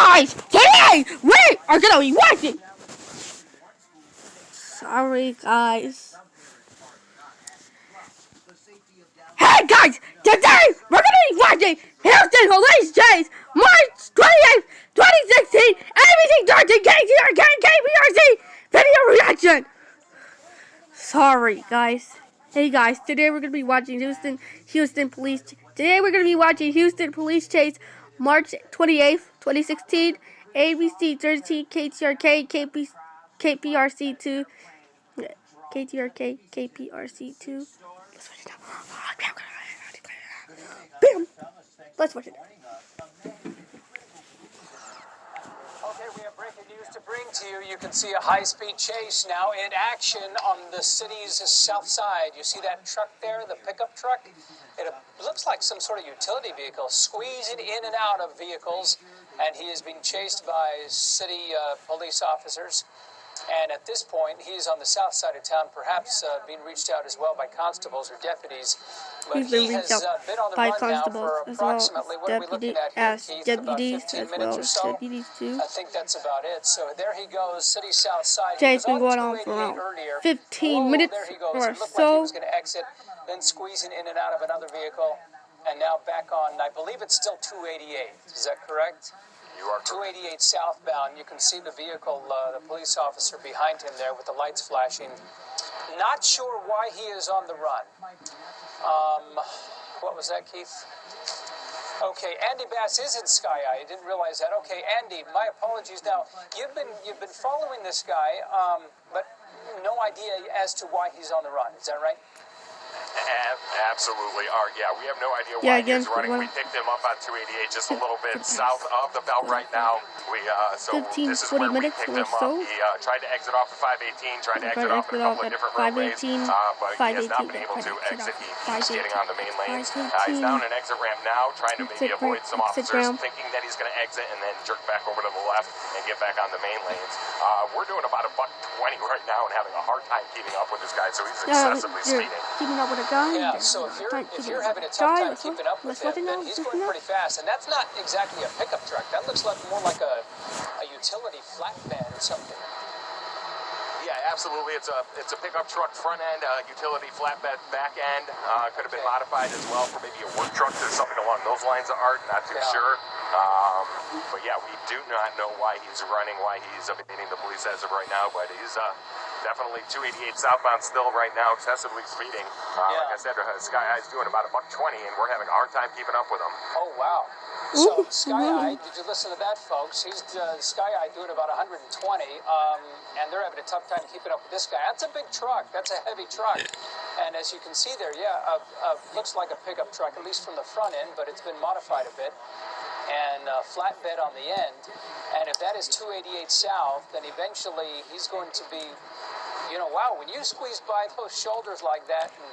guys, today we are gonna be watching. Sorry, guys. Hey, guys, today we're gonna be watching Houston Police Chase, March 28th, 2016, abc13 ktrk kprc video reaction. Sorry, guys. Hey, guys, today we're gonna be watching Houston Police. Today we're gonna be watching Houston Police Chase, March 28th, 2016, abc13 ktrk kprc2 ktrk kprc2. Bam! Let's watch it. Okay, we have breaking news to bring to you. You can see a high-speed chase now in action on the city's south side. You see that truck there, the pickup truck? It looks like some sort of utility vehicle, squeezing in and out of vehicles, and he is being chased by city police officers. And at this point, he's on the south side of town, perhaps being reached out as well by constables or deputies. But he has been on the run now for approximately, what are we looking at here, Keith? About 15 minutes or so? I think that's about it. So there he goes, city south side. Jay's been going on for around 15 minutes or so. It looked like he was going to exit, then squeezing in and out of another vehicle, and now back on, I believe it's still 288. Is that correct? 288 southbound. You can see the vehicle, the police officer behind him there with the lights flashing. Not sure why he is on the run. What was that, Keith? Okay, Andy Bass is in Sky Eye. I didn't realize that. Okay, Andy, my apologies. Now, you've been following this guy, but no idea as to why he's on the run. Is that right? Absolutely. Yeah, we have no idea why he's running. We picked him up on 288 just a little bit south of the belt right now. So this is where we picked him up. He tried to exit off of 518, tried to exit off a couple of different roadways, but he has not been able to exit. He's getting on the main lanes. He's down an exit ramp now, trying to maybe avoid some officers, thinking that he's going to exit and then jerk back over to the left and get back on the main lanes. We're doing about $1.20 right now and having a hard time keeping up with this guy, so he's excessively speeding. Keeping up with a gun. Yeah, so if you're having a tough time keeping up with him, then he's going pretty fast. And that's not exactly a pickup truck. That looks like more like a utility flatbed or something. Yeah, absolutely. It's a pickup truck front end, utility flatbed back end. Could have been modified as well for maybe a work truck or something along those lines of art. Not too sure. But yeah, we do not know why he's running, why he's evading the police as of right now. But he's definitely 288 southbound still right now, excessively speeding. Like I said, Sky Eye's doing about $1.20, and we're having a hard time keeping up with him. Oh, wow. So Sky Eye, did you listen to that, folks? He's Sky Eye doing about 120, and they're having a tough time keeping up with this guy. That's a big truck. That's a heavy truck. And as you can see there, looks like a pickup truck, at least from the front end, but it's been modified a bit. And flatbed on the end. And if that is 288 south, then eventually he's going to be, wow, when you squeeze by those shoulders like that, and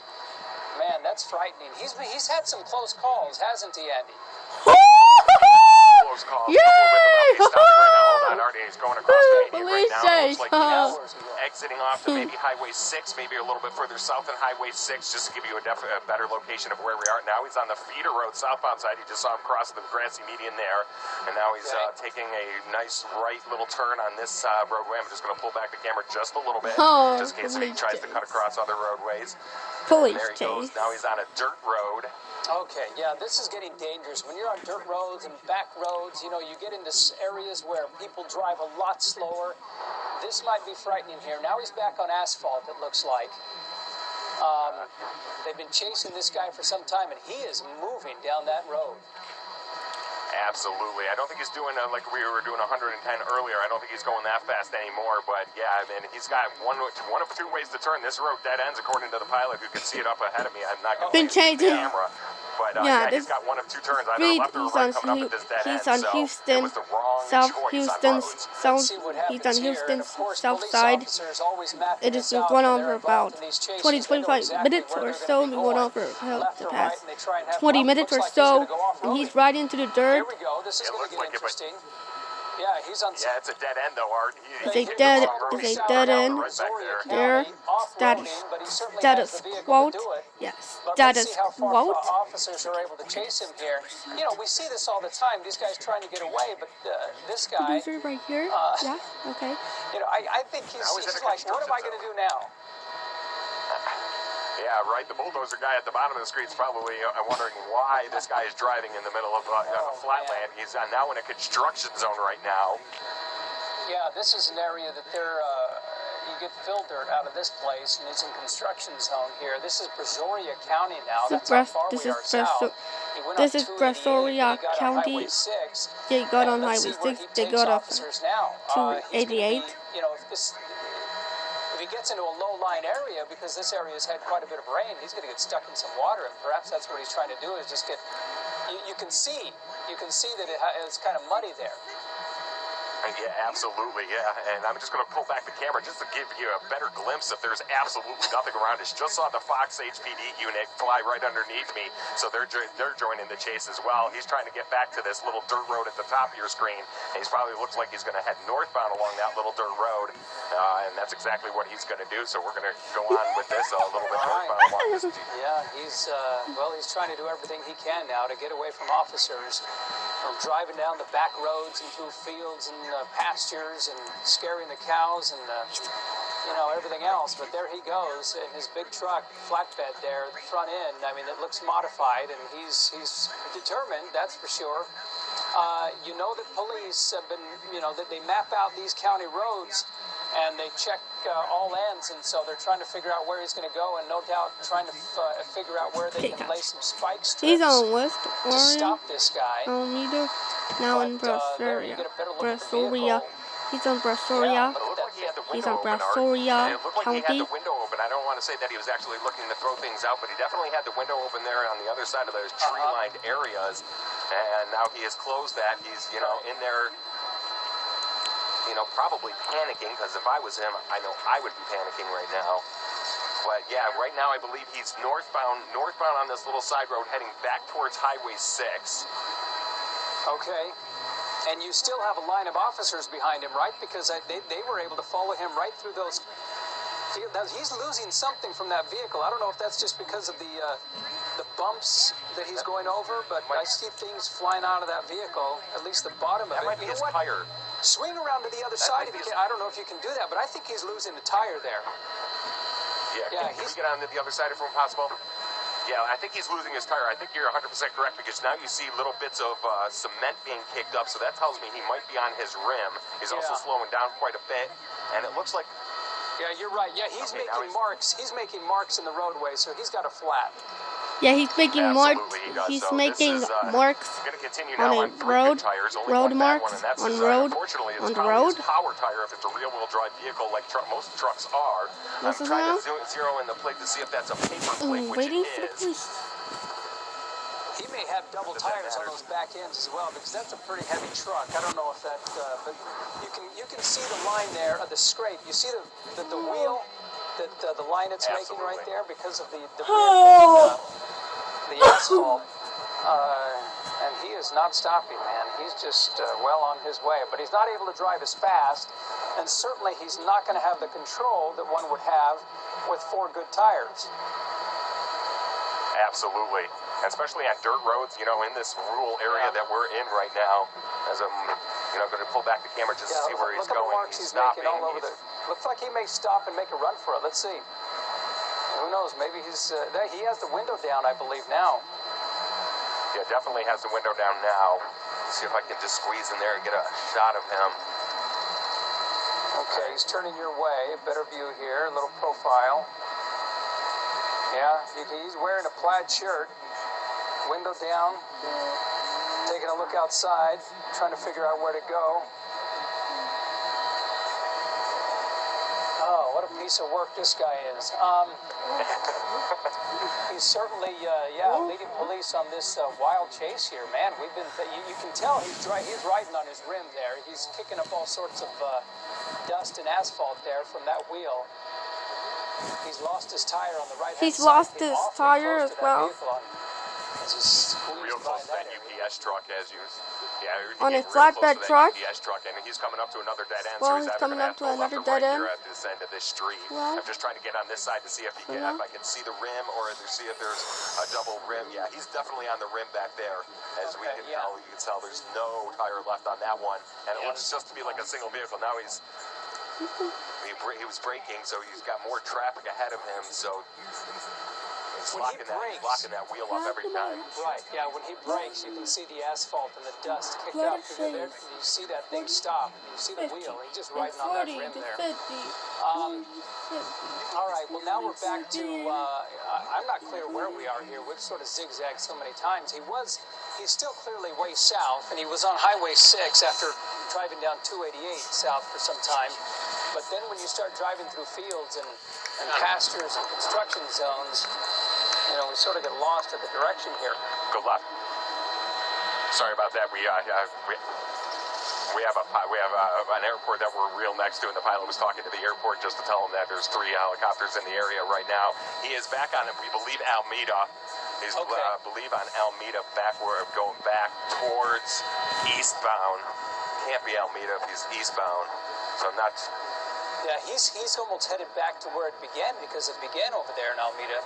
man, that's frightening. He's had some close calls, hasn't he, Andy? Close calls. Yay! He's going across the 80 right now. Looks like he's exiting off to maybe Highway 6, maybe a little bit further south than Highway 6, just to give you a better location of where we are now. He's on the feeder road southbound side. You just saw him cross the grassy median there, and now he's taking a nice right little turn on this roadway. I'm just going to pull back the camera just a little bit, just in case he tries to cut across other roadways. There he goes. Now he's on a dirt road. Okay, yeah, this is getting dangerous. When you're on dirt roads and back roads, you get into areas where people drive a lot slower. This might be frightening here. Now he's back on asphalt, it looks like. They've been chasing this guy for some time, and he is moving down that road. Absolutely. I don't think he's doing like we were doing 110 earlier. I don't think he's going that fast anymore. But yeah, I mean, he's got one of two ways to turn. This road dead ends, according to the pilot, who can see it up ahead of me. I'm not going to see the camera. But he's got one of two turns, either left or right, coming up at this dead end. He's on Houston, South Houston's south side. It has been going on for about 20-25 minutes or so. Been going on for the past 20 minutes or so, and he's riding into the dirt. Here we go. This is going to get interesting. Yeah, he's on. Yeah, it's a dead end though, Art. It's a dead end. There. Status quote. Yes, status quote. Officers are able to chase him here. You know, we see this all the time. These guys trying to get away, but this guy. Producer right here. Yeah. Okay. You know, I think he's like, what am I going to do now? Yeah, right. The bulldozer guy at the bottom of the screen is probably wondering why this guy is driving in the middle of flatland. He's now in a construction zone right now. Yeah, this is an area that they're, you get fill dirt out of this place, and it's in construction zone here. This is Brazoria County now. That's how far we are south. This is Brazoria County. They got on Highway 6. They got off 288. You know, if he gets into a low-lying area, because this area has had quite a bit of rain, he's going to get stuck in some water, and perhaps that's what he's trying to do is just get. You can see that it's kind of muddy there. Yeah, absolutely, yeah. And I'm just going to pull back the camera just to give you a better glimpse if there's absolutely nothing around us. Just saw the Fox HPD unit fly right underneath me, so they're joining the chase as well. He's trying to get back to this little dirt road at the top of your screen, and he probably looks like he's going to head northbound along that little dirt road, and that's exactly what he's going to do. So we're going to go on with this a little bit northbound along this. Yeah, he's trying to do everything he can now to get away from officers. Driving down the back roads and through fields and pastures and scaring the cows and you know, everything else. But there he goes in his big truck, flatbed there, the front end. I mean, it looks modified, and he's determined, that's for sure. You know that police have been, you know, that they map out these county roads and they check all ends, and so they're trying to figure out where he's going to go, and no doubt trying to figure out where they can lay some spike strips. He's on West to stop this guy. Now in Brazoria. He's on Brazoria. He's on Brazoria County. He had the window open. I don't want to say that he was actually looking to throw things out, but he definitely had the window open there on the other side of those tree-lined areas, and now he has closed that. He's, you know, in there, you know, probably panicking, because if I was him, I know I would be panicking right now. But yeah, right now I believe he's northbound on this little side road heading back towards Highway 6. Okay. And you still have a line of officers behind him, right? Because they were able to follow him right through those fields. He's losing something from that vehicle. I don't know if that's just because of the bumps that he's going over, but I see things flying out of that vehicle, at least the bottom of it. That might be his tire. Swing around to the other side if you can. I don't know if you can do that, but I think he's losing the tire there. Yeah, can we get on to the other side if possible? Yeah, I think he's losing his tire. I think you're 100% correct, because now you see little bits of cement being kicked up, so that tells me he might be on his rim. He's also slowing down quite a bit, and it looks like... Yeah, you're right. Yeah, he's making marks. He's making marks in the roadway, so he's got a flat. Yeah, he's making marks. He's making marks on a road marks on road on the road. Power tire, if it's a rear-wheel drive vehicle like most trucks are. I'm trying to zero in the plate to see if that's a paper plate, which waiting it for the is. police. He may have double tires on those back ends as well, because that's a pretty heavy truck. I don't know if that, but you can see the line there of the scrape. You see the wheel, the line it's making right there because of the asphalt. And he is not stopping, man. He's just well on his way. But he's not able to drive as fast, and certainly he's not going to have the control that one would have with 4 good tires. Absolutely. Especially on dirt roads, you know, in this rural area that we're in right now. As I'm, you know, going to pull back the camera just to see where he's going. Look at the marks he's making all over the... Looks like he may stop and make a run for it. Let's see. Who knows? Maybe he's... he has the window down, I believe, now. Yeah, definitely has the window down now. Let's see if I can just squeeze in there and get a shot of him. Okay, he's turning your way. Better view here. A little profile. Yeah, he's wearing a plaid shirt. Window down, taking a look outside, trying to figure out where to go. Oh, what a piece of work this guy is. He's certainly, leading police on this wild chase here, man. We've been, you can tell he's riding on his rim there. He's kicking up all sorts of dust and asphalt there from that wheel. He's lost his tire on the right hand side. He's lost his tire as well. Real real close to that UPS truck as you. Yeah, on a flatbed truck. UPS truck, and he's coming up to another dead end. Well, so he's coming up to another dead end. At this end of this street. Well, I'm just trying to get on this side to see if if I can see the rim or see if there's a double rim. Yeah, he's definitely on the rim back there. As we can tell, you can tell there's no tire left on that one, and it looks just to be like a single vehicle. Now he was braking, so he's got more traffic ahead of him. So he's locking that wheel up every time. Right. Yeah. When he brakes, you can see the asphalt and the dust kicked up. You see that thing stop. You see the wheel. He's just riding on that rim there. All right. Well, now we're back to. I'm not clear where we are here. We've sort of zigzagged so many times. He's still clearly way south, and he was on Highway 6 after driving down 288 south for some time. But then when you start driving through fields and pastures and construction zones, we sort of get lost at the direction here. Good luck. Sorry about that. We have an airport that we're real next to, and the pilot was talking to the airport just to tell him that there's 3 helicopters in the area right now. He is back on, we believe, Alameda. He's believe on Alameda going back towards eastbound. Can't be Alameda if he's eastbound. So I'm not. Yeah, he's almost headed back to where it began, because it began over there in Alameda,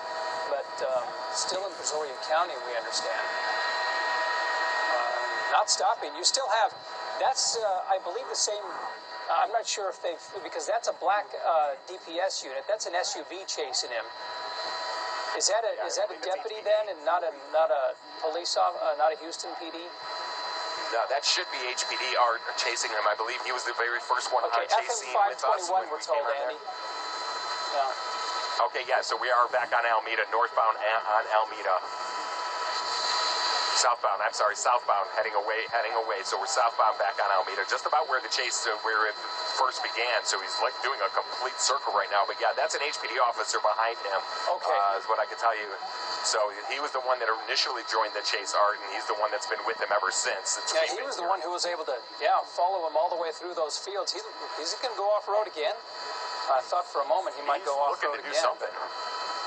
but still in Brazoria County, we understand. Not stopping. You still have. That's I believe the same. I'm not sure if because that's a black DPS unit. That's an SUV chasing him. Is that a deputy then, and not a police officer, not a Houston PD? No, that should be HPD are chasing him. I believe he was the very first one on chase scene with us. FM 521, we're told, Andy. Yeah. Okay, yeah. So we are back on Alameda, northbound on Alameda. Southbound, heading away. So we're southbound back on Alameda, just about where the chase, where it first began. So he's like doing a complete circle right now. But yeah, that's an HPD officer behind him. Okay. Is what I can tell you. So he was the one that initially joined the chase, Art, and he's the one that's been with him ever since. He was the one who was able to, follow him all the way through those fields. Is he going to go off-road again? I thought for a moment he might go off-road again. He's looking to do something.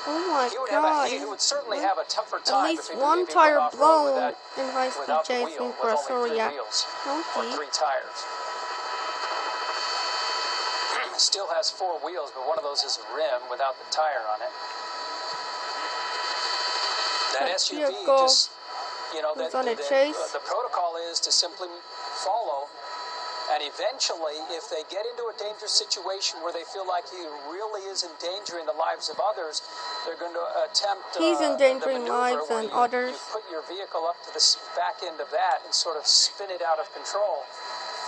Oh my God! He would certainly have a tougher time. At least one tire blown in high-speed chasing Brazoria County. 3 tires. Still has 4 wheels, but one of those is a rim without the tire on it. That SUV just, the protocol is to simply follow. And eventually, if they get into a dangerous situation where they feel like he really is endangering the lives of others, they're going to attempt He's endangering lives and others. You put your vehicle up to the back end of that and sort of spin it out of control.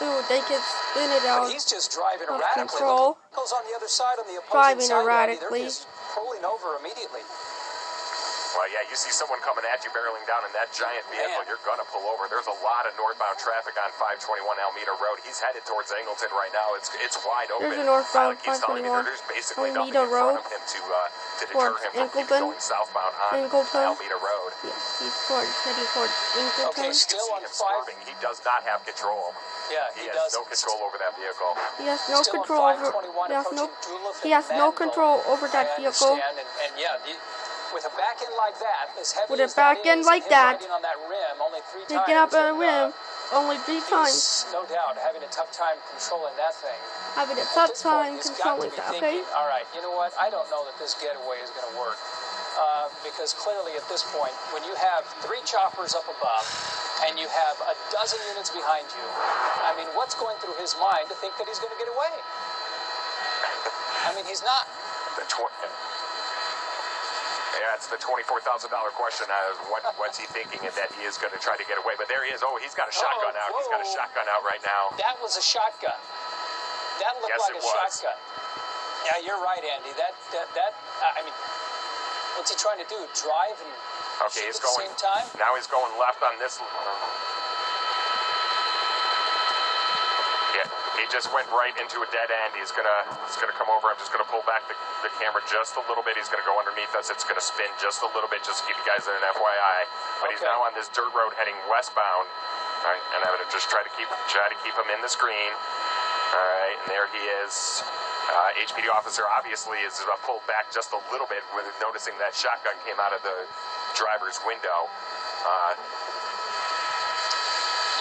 So they can spin it out. But he's just driving of erratically. Control. Vehicles on the other side, on the opposing driving side, erratically. They're just pulling over immediately. Well, yeah, you see someone coming at you barreling down in that giant vehicle, you're going to pull over. There's a lot of northbound traffic on 521 Alameda Road. He's headed towards Angleton right now. It's wide open. There's a northbound 521 there's basically nothing Alameda in front Road of him to deter him from keeping going southbound on Alameda Road. Yes, he's heading towards Angleton. Okay, still on 5. He does not have control. Yeah, he has no control over that vehicle. He has no control over. He has no control over that vehicle. And yeah, with a back end like that, as heavy with a back end like that, on that rim, only 3 times. Picking up on a rim, only 3 times. No doubt, having a tough time controlling that thing. Having a tough time controlling that. Okay. All right, you know what? I don't know that this getaway is going to work. Because clearly at this point, when you have 3 choppers up above and you have a dozen units behind you, I mean, what's going through his mind to think that he's going to get away? I mean, he's not. Yeah, it's the $24,000 question. What's he thinking that he is going to try to get away? But there he is. Oh, he's got a shotgun out. He's got a shotgun out right now. That was a shotgun. That looked like a shotgun. Yeah, you're right, Andy. I mean, what's he trying to do? Drive and shoot at the same time? Now he's going left on this. Yeah, he just went right into a dead end. He's gonna come over. I'm just gonna pull back the camera just a little bit. He's gonna go underneath us. It's gonna spin just a little bit, just to give you guys an FYI. But he's now on this dirt road heading westbound. All right, and I'm gonna just try to keep him in the screen. All right, and there he is. HPD officer obviously is pulled back just a little bit, with noticing that shotgun came out of the driver's window.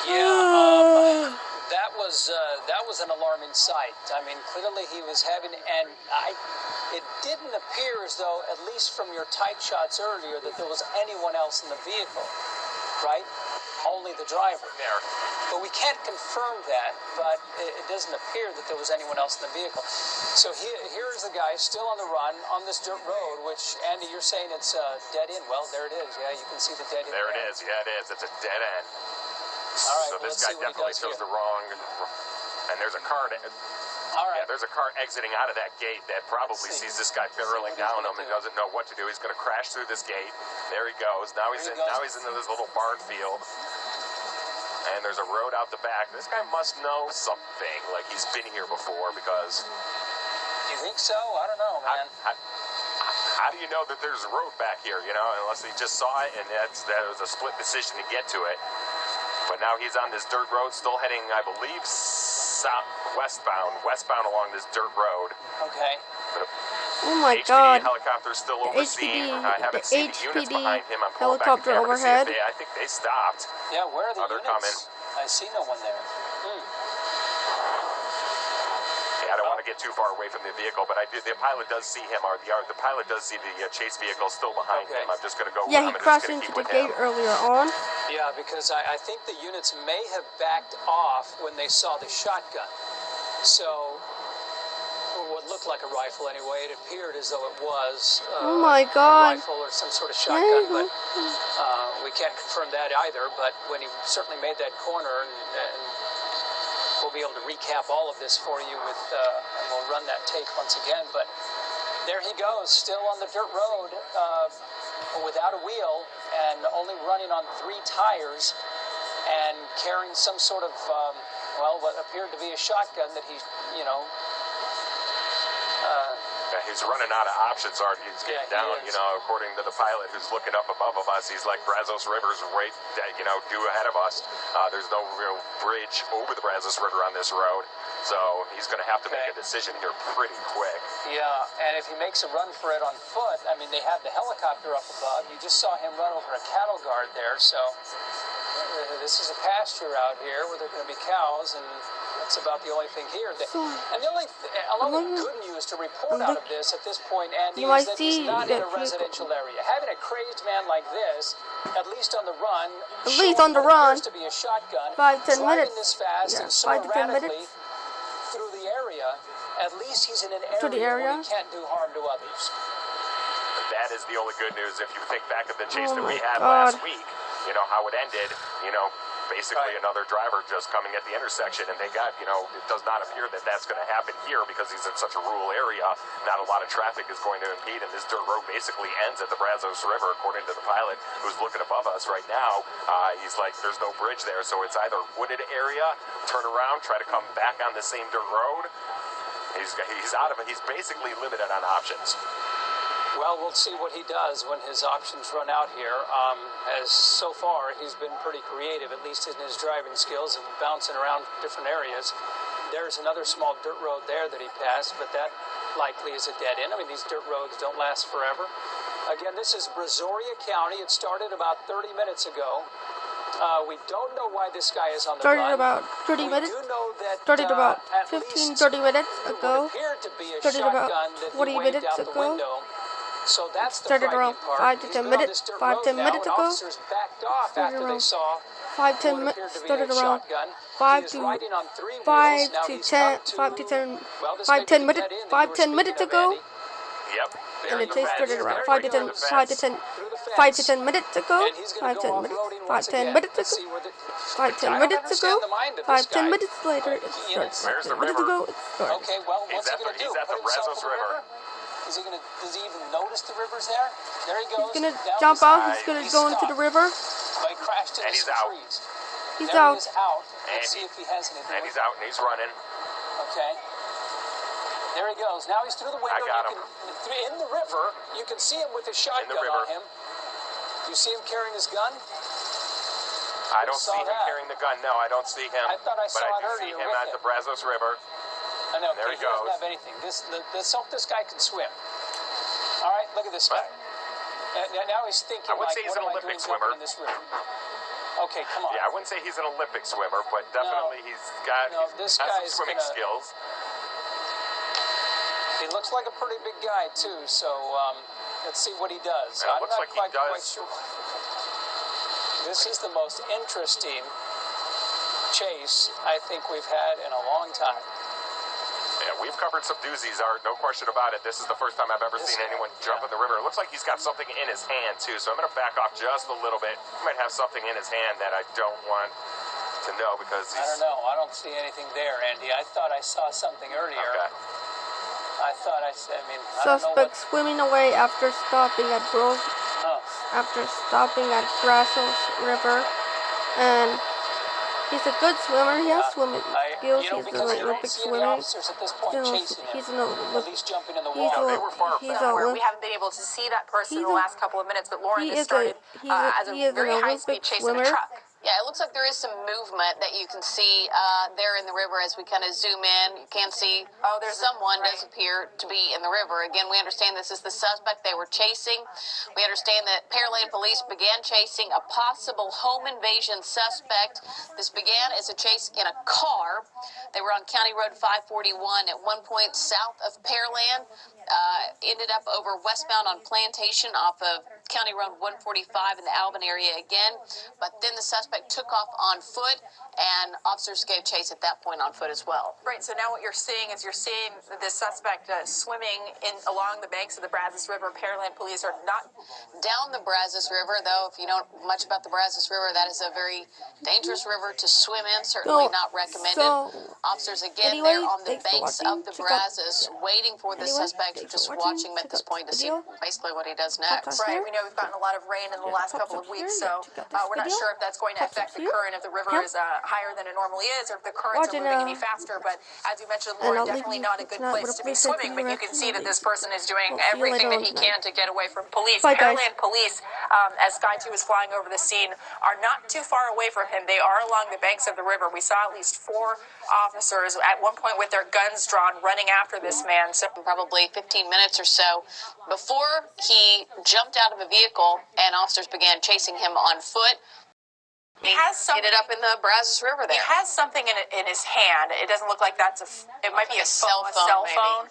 Yeah, that was an alarming sight. I mean, clearly he was having, and it didn't appear as though, at least from your tight shots earlier, that there was anyone else in the vehicle, right? Only the driver. There. But we can't confirm that, but it doesn't appear that there was anyone else in the vehicle. So here's the guy still on the run on this dirt road, which, Andy, you're saying it's dead end. Well, there it is. Yeah, you can see the dead end. There it is. Yeah, it is. It's a dead end. All right, so well, this guy definitely chose the wrong. And there's a car. All right. Yeah, there's a car exiting out of that gate that probably sees this guy barreling down him and doesn't know what to do. He's going to crash through this gate. There he goes. Now he's into this little barn field. And there's a road out the back. This guy must know something. Like he's been here before because. You think so? I don't know, man. How do you know that there's a road back here? You know, unless he just saw it and that was a split decision to get to it. But now he's on this dirt road, still heading, I believe, westbound along this dirt road. Okay. Oh my HPD God! helicopter's still over the scene. I haven't seen the units behind him. I'm going back helicopter to overhead. I think they stopped. Yeah, where are the they're units? coming. I see no one there. Yeah, I don't want to get too far away from the vehicle, but the pilot does see him, or the pilot does see the chase vehicle still behind him. I'm just going to go. Yeah, he crashed into the gate earlier on. Yeah, because I think the units may have backed off when they saw the shotgun. So, what looked like a rifle anyway, it appeared as though it was oh my God. a rifle or some sort of shotgun, but we can't confirm that either. But when he certainly made that corner, and we'll be able to recap all of this for you with, and we'll run that tape once again. But there he goes, still on the dirt road, without a wheel, and only running on 3 tires, and carrying some sort of, what appeared to be a shotgun that he, he's running out of options, Art. He's getting down, according to the pilot who's looking up above of us. He's like, Brazos River's right, due ahead of us. There's no real bridge over the Brazos River on this road. So he's going to have to make a decision here pretty quick. Yeah, and if he makes a run for it on foot, I mean, they have the helicopter up above. You just saw him run over a cattle guard there, so this is a pasture out here where there are going to be cows, and that's about the only thing here. And the only good news to report out of this at this point, Andy, is that he's not in a residential area. Having a crazed man like this, at least on the run, to be a shotgun, 5-10 minutes. This fast and so erratically through the area, at least he's in an area where he can't do harm to others. That is the only good news. If you think back of the chase that we had last week, how it ended, basically another driver just coming at the intersection, and thank God, it does not appear that that's going to happen here because he's in such a rural area. Not a lot of traffic is going to impede, and this dirt road basically ends at the Brazos River, according to the pilot who's looking above us right now. He's like, there's no bridge there, so it's either wooded area, turn around, try to come back on the same dirt road. He's out of it. He's basically limited on options. Well, we'll see what he does when his options run out here. As so far, he's been pretty creative, at least in his driving skills and bouncing around different areas. There's another small dirt road there that he passed, but that likely is a dead end. I mean, these dirt roads don't last forever. Again, this is Brazoria County. It started about 30 minutes ago. We don't know why this guy is on the run. Started about 30 minutes. We do know that started about 15-30 minutes ago. Started about 20 minutes ago. So that's the started around 5 to 10 minutes. 5-10 minutes ago. Started around 5-10 minutes. Started around 5 to 10 minutes. 5-10 minutes ago. Yep. And the chase started around 5 to 10 minutes ago. 5-10 minutes ago. 5-10 minutes ago. 5-10 minutes later. It starts. 5-10 minutes ago. It started. Okay, well, what's he going to do? He's at the Brazos River. Does he even notice the river's there? There he goes. He's gonna jump out. He's gonna go into the river. But he crashed into some trees. He's there out. He is out. Let's see if he has anything. And he's out and he's running. Okay. There he goes. Now he's through the window. I got him. In the river, you can see him with his shotgun on him. You see him carrying his gun? I don't see him carrying the gun. No, I don't see him. I thought I saw it earlier. But I do see him at the Brazos River. I know. There he goes. Doesn't have anything. Let's hope this guy can swim. All right, look at this guy. Now he's thinking, I would say he's an Olympic swimmer. In this river? Okay, come on. Yeah, I wouldn't say he's an Olympic swimmer, but definitely he's got this has some guy's swimming skills. He looks like a pretty big guy too. So let's see what he does. Yeah, it looks like he does. Quite sure. This is the most interesting chase I think we've had in a long time. Yeah, we've covered some doozies, Art, no question about it. This is the first time I've ever seen anyone jump in the river. It looks like he's got something in his hand, too, so I'm going to back off just a little bit. He might have something in his hand that I don't want to know because he's... I don't know. I don't see anything there, Andy. I thought I saw something earlier. Okay. I mean, I don't know Suspect swimming away after stopping at Brazos River, and he's a good swimmer. He has swimming skills. He's an Olympic swimmer. He's an Olympic. We haven't been able to see that person in the last couple of minutes, but Lauren has started as a very high-speed chase in a truck. Yeah, it looks like there is some movement that you can see there in the river as we kind of zoom in. You can see there's someone does appear to be in the river. Again, we understand this is the suspect they were chasing. We understand that Pearland police began chasing a possible home invasion suspect. This began as a chase in a car. They were on County Road 541 at one point south of Pearland. Ended up over westbound on Plantation off of County Road 145 in the Alvin area again. But then the suspect took off on foot, and officers gave chase at that point on foot as well. Right, so now what you're seeing is this suspect swimming along the banks of the Brazos River. Pearland police are not down the Brazos River, though. If you know much about the Brazos River, that is a very dangerous river to swim in, certainly not recommended. Officers, again, they're on the banks of the Brazos, waiting for the suspect, just watching him at this point to see basically what he does next. Right, we know we've gotten a lot of rain in the last couple of weeks, so we're not sure if that's going to affect the current, if the river is higher than it normally is, or if the currents are moving any faster. But as you mentioned, Lauren, definitely not a good place to be swimming. But you can see that this person is doing everything that he can to get away from police. Pearland police, as Sky 2 is flying over the scene, are not too far away from him. They are along the banks of the river. We saw at least 4 officers at one point with their guns drawn running after this man. So probably 15 minutes or so before he jumped out of a vehicle and officers began chasing him on foot. He ended up in the Brazos River there. He has something in his hand. It doesn't look like it might be a cell phone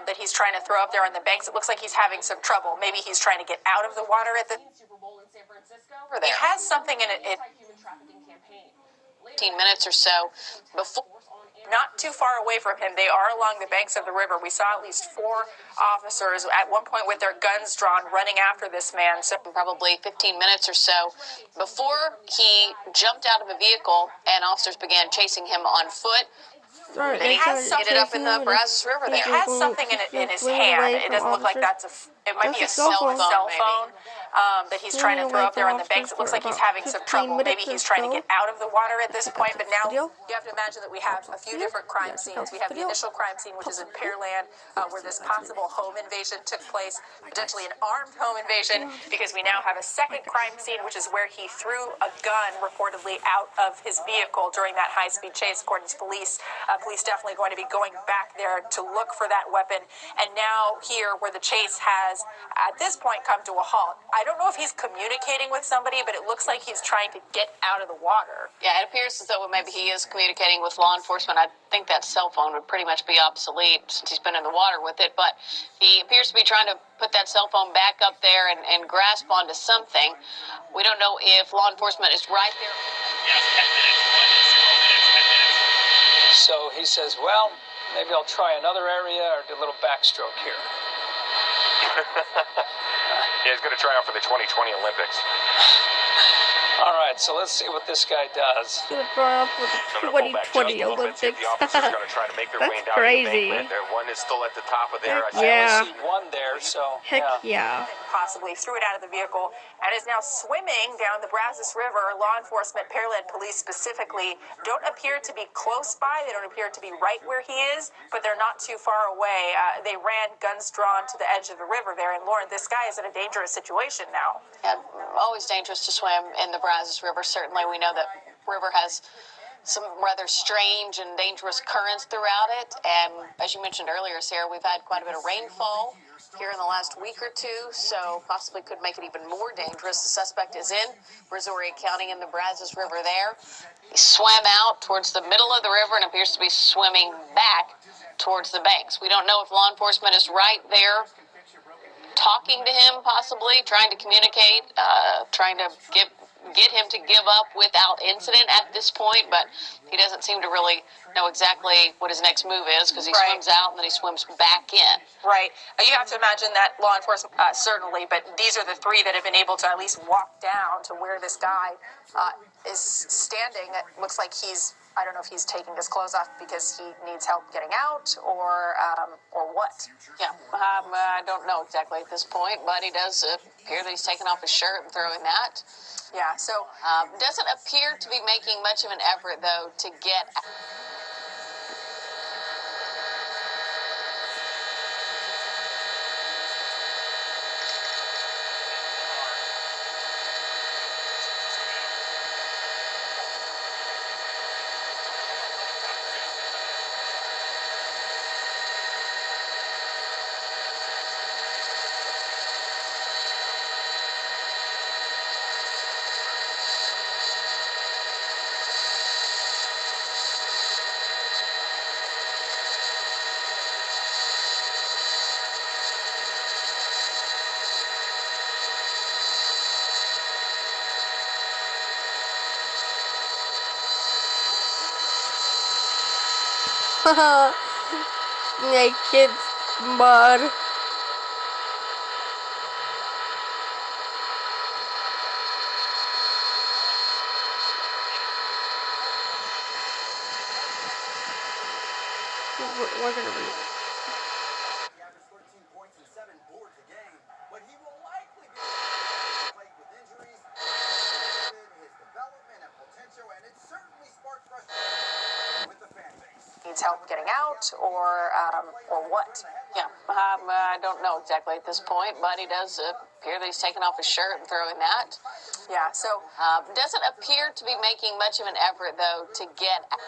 that he's trying to throw up there on the banks. It looks like he's having some trouble. Maybe he's trying to get out of the water at the Super Bowl in San Francisco. He has something in it. 15 minutes or so before. Not too far away from him. They are along the banks of the river. We saw at least 4 officers at one point with their guns drawn running after this man. So probably 15 minutes or so before he jumped out of a vehicle and officers began chasing him on foot. He ended up in the Brazos River there. He has something in his hand. It doesn't look like it might be a cell phone that he's trying to throw up there on the banks. It looks like he's having some trouble. Maybe he's trying to get out of the water at this point. But now you have to imagine that we have a few different crime scenes. We have the initial crime scene, which is in Pearland, where this possible home invasion took place, potentially an armed home invasion, because we now have a second crime scene, which is where he threw a gun reportedly out of his vehicle during that high-speed chase, according to police. Police definitely going to be going back there to look for that weapon. And now here, where the chase has, at this point, come to a halt. I don't know if he's communicating with somebody, but it looks like he's trying to get out of the water. Yeah, it appears as though maybe he is communicating with law enforcement. I think that cell phone would pretty much be obsolete since he's been in the water with it. But he appears to be trying to put that cell phone back up there and grasp onto something. We don't know if law enforcement is right there. Yes, 10 minutes. 10 minutes. So he says, well, maybe I'll try another area or do a little backstroke here. Yeah, he's going to try out for the 2020 Olympics. All right, so let's see what this guy does. He's going to try out for the 2020 Olympics. The officers are going to try to make their way down crazy. The embankment. One is still at the top of there. Yeah. I see one there, so Heck yeah. Possibly threw it out of the vehicle and is now swimming down the Brazos River. Law enforcement, Pearland police specifically, don't appear to be close by. They don't appear to be right where he is, but they're not too far away. They ran guns drawn to the edge of the river there. And Lauren, this guy is in a dangerous situation now. Yeah, always dangerous to swim in the Brazos River. Certainly, we know that river has some rather strange and dangerous currents throughout it. And as you mentioned earlier, Sarah, we've had quite a bit of rainfall here in the last week or two, so possibly could make it even more dangerous. The suspect is in Brazoria County in the Brazos River there. He swam out towards the middle of the river and appears to be swimming back towards the banks. We don't know if law enforcement is right there talking to him, possibly trying to communicate, trying to get him to give up without incident at this point, but he doesn't seem to really know exactly what his next move is, because he swims out and then he swims back in. Right. You have to imagine that law enforcement, certainly, but these are the three that have been able to at least walk down to where this guy is standing. It looks like he's, I don't know if he's taking his clothes off because he needs help getting out, or what. Yeah, I don't know exactly at this point, but he does appear that he's taking off his shirt and throwing that. Yeah, so doesn't appear to be making much of an effort, though, to get out. Naked mud. We're gonna read it. He averaged 13 points and 7 boards a game, but he will likely be plagued with injuries, his development and potential, and it certainly sparked frustration with the fan base. needs help getting out, or what. Yeah, I don't know exactly at this point, but he does appear that he's taking off his shirt and throwing that. Yeah, so doesn't appear to be making much of an effort, though, to get out.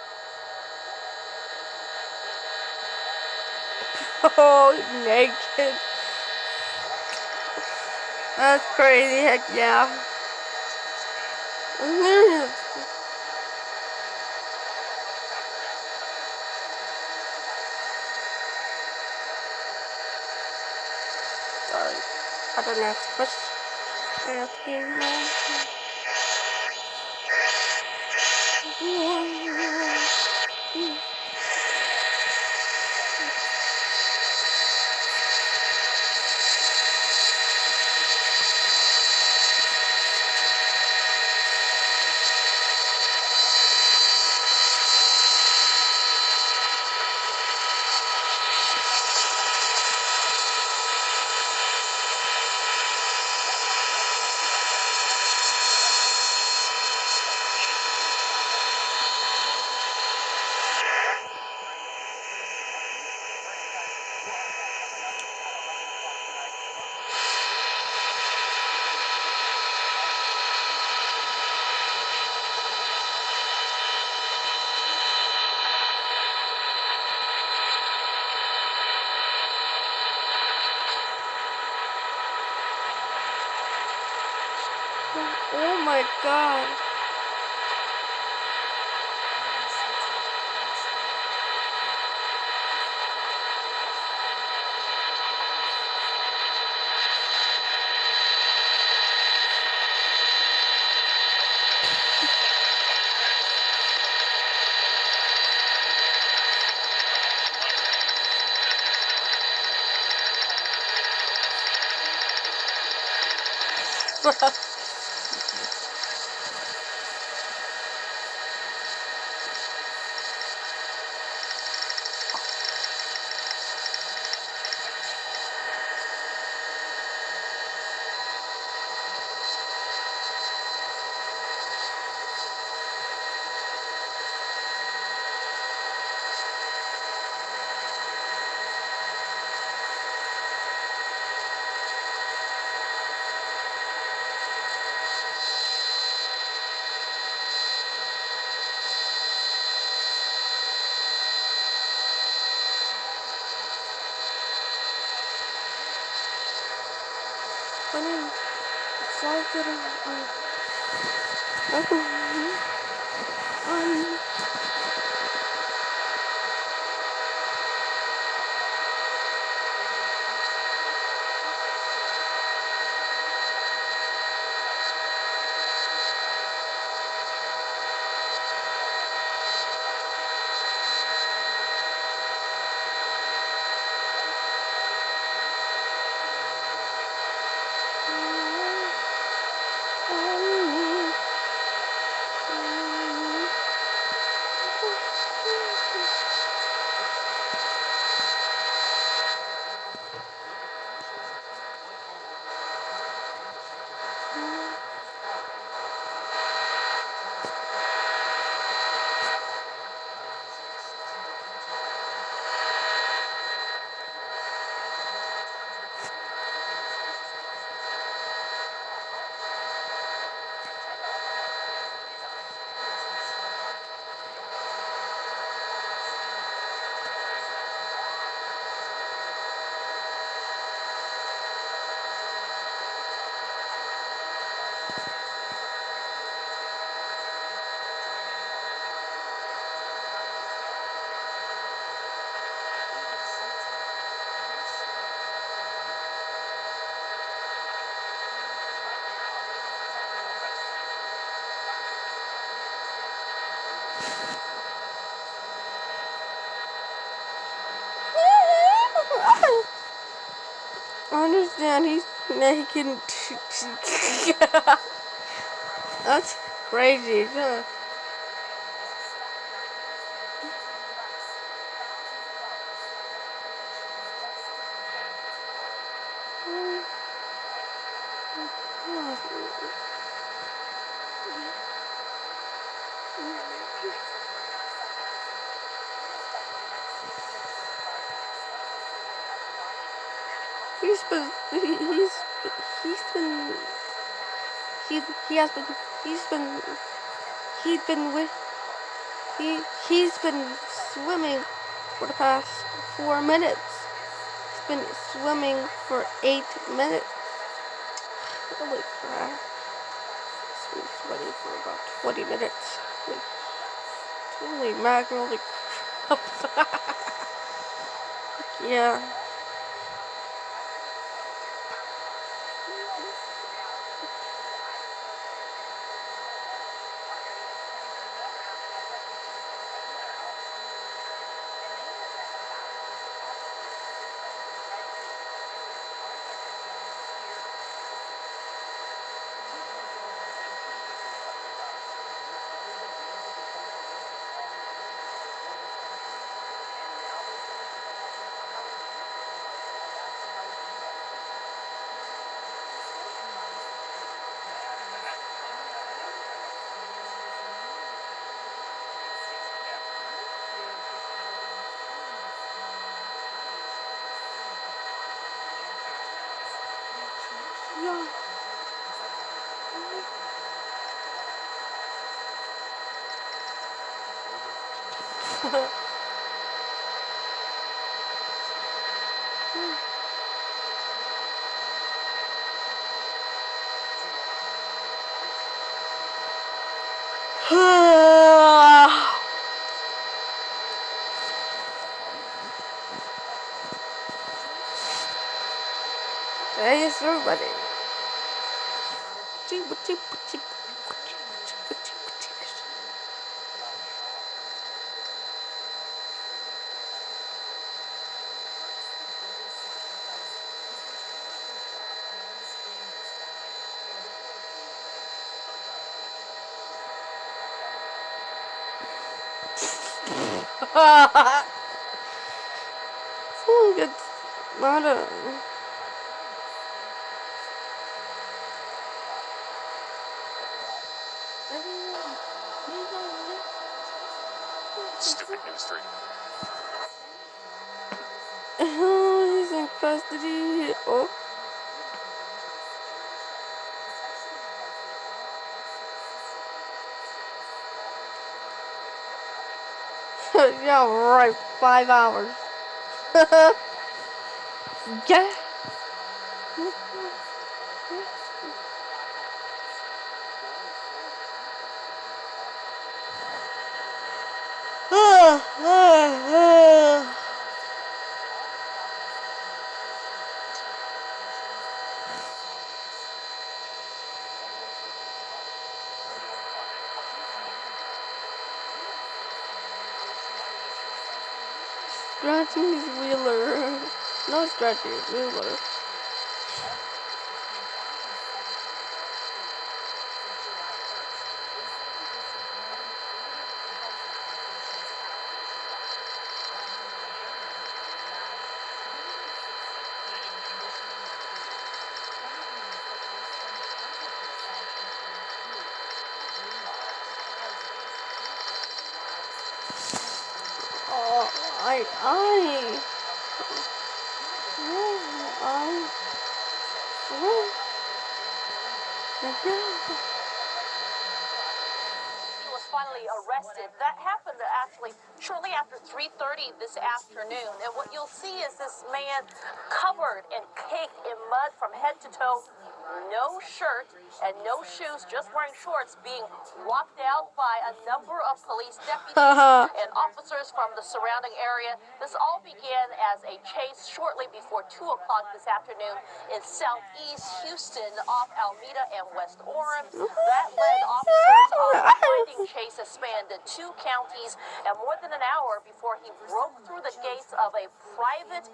Oh, naked. That's crazy, heck yeah. Sorry. I don't know if oh my god. I understand he's naked. That's crazy, huh? He's been swimming for the past 4 minutes. He's been swimming for 8 minutes. Holy crap. He's been swimming for about 20 minutes. Holy mackerel, holy crap. Yeah. Hey, it's everybody. Good. Not a. Stupid news stream. He's in custody. Oh. Yeah, right. 5 hours. Yeah. Scratchy's Wheeler. No Scratchy, Wheeler. He was finally arrested. That happened actually shortly after 3:30 this afternoon. And what you'll see is this man covered and caked in mud from head to toe, no shirt and no shoes, just wearing shorts, being walked out by a number of police deputies and officers from the surrounding area. This all began as a chase shortly before 2 o'clock this afternoon in southeast Houston off Alameda and West Orange. That led officers on a blinding chase that spanned 2 counties and more than an hour before he broke through the gates of a private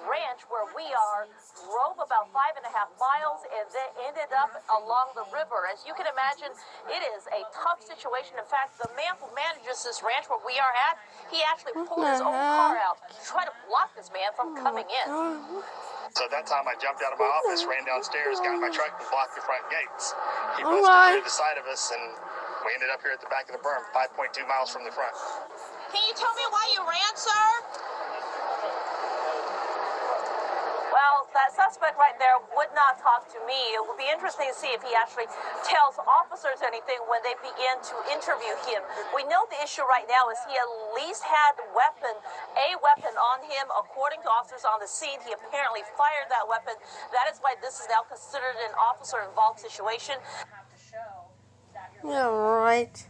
ranch where we are, drove about 5.5 miles, and then ended up along the river. As you can imagine, it is a tough situation. In fact, the man who manages this ranch where we are at, he actually pulled his own car out to try to block this man from coming in. So at that time, I jumped out of my office, ran downstairs, got in my truck, and blocked the front gates. He busted through the side of us, and we ended up here at the back of the berm, 5.2 miles from the front. Can you tell me why you ran, sir? Well, that suspect right there would not talk to me. It will be interesting to see if he actually tells officers anything when they begin to interview him. We know the issue right now is he at least had a weapon on him. According to officers on the scene, he apparently fired that weapon. That is why this is now considered an officer-involved situation. Yeah, right.